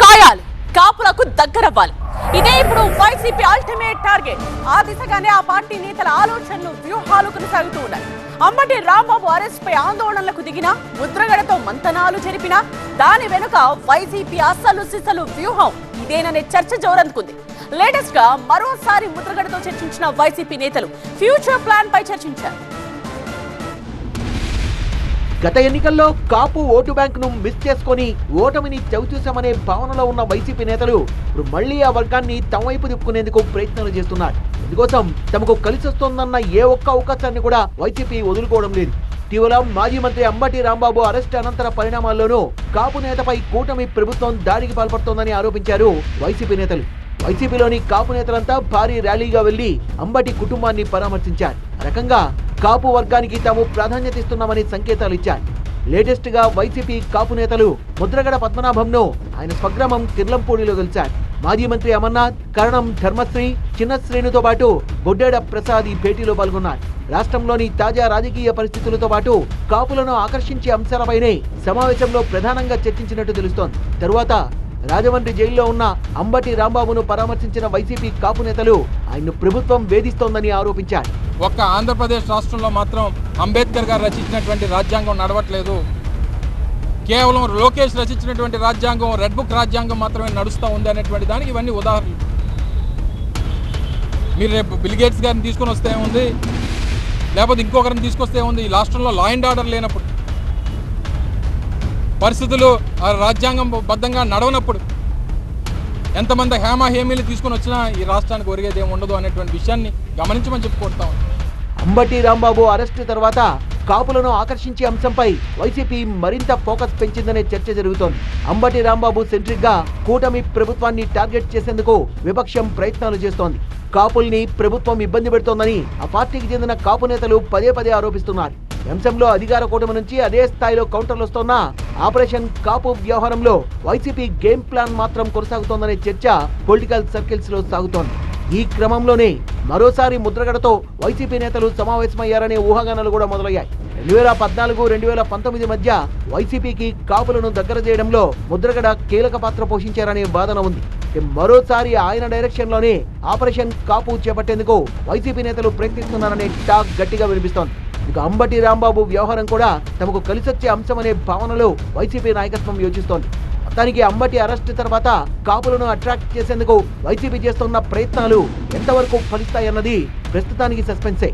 కాయాలి, కాపులకు దగ్గరవ్వాలి. ఇదే ఇప్పుడు వైసీపీ అల్టిమేట్ టార్గెట్. ఆ దిశగానే ఆ పార్టీ నేతల ఆలోచనలు, వ్యూహాలు కొనసాగుతూ ఉన్నాయి. అంబటి రాంబాబు అరెస్ట్ పై ఆందోళనలకు దిగినా, ముద్రగడతో మంతనాలు జరిపినా దాని వెనుక వైసీపీ అసలు సిసలు వ్యూహం ఇదేననే చర్చ జోరందుకుంది. లేటెస్ట్ గా మరోసారి ముద్రగడతో చర్చించిన వైసీపీ నేతలు ఫ్యూచర్ ప్లాన్ పై చర్చించారు. గత ఎన్నికల్లో కాపు ఓటు బ్యాంకును మిస్ చేసుకుని ఓటమిని చవిచూసామనే భావనలో ఉన్న వైసీపీ నేతలు ఇప్పుడు మళ్లీ ఆ వర్గాన్ని తమ వైపు తిప్పుకునేందుకు ప్రయత్నాలు చేస్తున్నారు. ఇందుకోసం తమకు కలిసొస్తోందన్న ఏ ఒక్క అవకాశాన్ని కూడా వైసీపీ వదులుకోవడం లేదు. ఇటీవల మాజీ మంత్రి అంబటి రాంబాబు అరెస్ట్ అనంతర పరిణామాల్లోనూ కాపు నేతపై కూటమి ప్రభుత్వం దాడికి పాల్పడుతోందని ఆరోపించారు వైసీపీ నేతలు. వైసీపీలోని కాపు నేతలంతా భారీ ర్యాలీగా వెళ్లి అంబటి కుటుంబాన్ని పరామర్శించారు. రకంగా కాపు వర్గానికి తాము ప్రాధాన్యత ఇస్తున్నామని సంకేతాలు ఇచ్చారు. లేటెస్ట్ గా వైసీపీ కాపు నేతలు ముద్రగడ పద్మనాభంను ఆయన స్వగ్రామం కిర్లంపూడిలో కలిశారు. మాజీ మంత్రి అమర్నాథ్, కరణం ధర్మశ్రీ, చిన్న శ్రేణుతో పాటు బొడ్డేడ ప్రసాద్ ఈ భేటీలో పాల్గొన్నారు. రాష్ట్రంలోని తాజా రాజకీయ పరిస్థితులతో పాటు కాపులను ఆకర్షించే అంశాలపైనే సమావేశంలో ప్రధానంగా చర్చించినట్టు తెలుస్తోంది. తరువాత రాజమండ్రి జైల్లో ఉన్న అంబటి రాంబాబును పరామర్శించిన వైసీపీ కాపు నేతలు ఆయన్ను ప్రభుత్వం వేధిస్తోందని ఆరోపించారు. ఒక్క ఆంధ్రప్రదేశ్ రాష్ట్రంలో మాత్రం అంబేద్కర్ గారు రచించినటువంటి రాజ్యాంగం నడవట్లేదు. కేవలం లోకేష్ రచించినటువంటి రాజ్యాంగం, రెడ్ బుక్ రాజ్యాంగం మాత్రమే నడుస్తూ ఉంది అనేటువంటి దానికి ఇవన్నీ ఉదాహరణలు. మీరు రేపు బిల్ గేట్స్ గారిని తీసుకొని వస్తే ఉంది, లేకపోతే ఇంకొకరిని తీసుకొస్తే ఉంది. ఈ రాష్ట్రంలో లా అండ్ ఆర్డర్ లేనప్పుడు, పరిస్థితులు రాజ్యాంగం బద్ధంగా నడవనప్పుడు ఎంతమంది హేమీలు తీసుకుని వచ్చినా ఈ రాష్ట్రానికి ఒరిగేది ఏమి ఉండదు అనేటువంటి విషయాన్ని గమనించమని చెప్పుకుంటాం. అంబటి రాంబాబు అరెస్టు తర్వాత కాపులను ఆకర్షించే అంశంపై వైసీపీ మరింత ఫోకస్ పెంచిందనే చర్చ జరుగుతోంది. అంబటి రాంబాబు సెంట్రిక్ గా కూటమి ప్రభుత్వాన్ని టార్గెట్ చేసేందుకు విపక్షం ప్రయత్నాలు చేస్తోంది. కాపుల్ని ప్రభుత్వం ఇబ్బంది పెడుతోందని ఆ పార్టీకి చెందిన కాపు నేతలు పదే పదే ఆరోపిస్తున్నారు. అంశంలో అధికార కూటమి నుంచి అదే స్థాయిలో కౌంటర్లు వస్తున్నా ఆపరేషన్ కాపు వ్యవహారంలో వైసీపీ గేమ్ ప్లాన్ మాత్రం కొనసాగుతోందనే చర్చ పొలిటికల్ సర్కిల్స్ లో సాగుతోంది. ఈ క్రమంలోనే మరోసారి ముద్రగడతో వైసీపీ నేతలు సమావేశమయ్యారనే ఊహాగానాలు కూడా మొదలయ్యాయి. 2014-2019 మధ్య వైసీపీకి కాపులను దగ్గర చేయడంలో ముద్రగడ కీలక పాత్ర పోషించారనే వాదన ఉంది. మరోసారి ఆయన డైరెక్షన్ లోనే ఆపరేషన్ కాపు చేపట్టేందుకు వైసీపీ నేతలు ప్రయత్నిస్తున్నారనే టాక్ గట్టిగా వినిపిస్తోంది. ఇక అంబటి రాంబాబు వ్యవహారం కూడా తమకు కలిసొచ్చే అంశమనే భావనలో వైసీపీ నాయకత్వం యోచిస్తోంది. మొత్తానికి అంబటి అరెస్ట్ తర్వాత కాపులను అట్రాక్ట్ చేసేందుకు వైసీపీ చేస్తున్న ప్రయత్నాలు ఎంతవరకు ఫలిస్తాయన్నది ప్రస్తుతానికి సస్పెన్సే.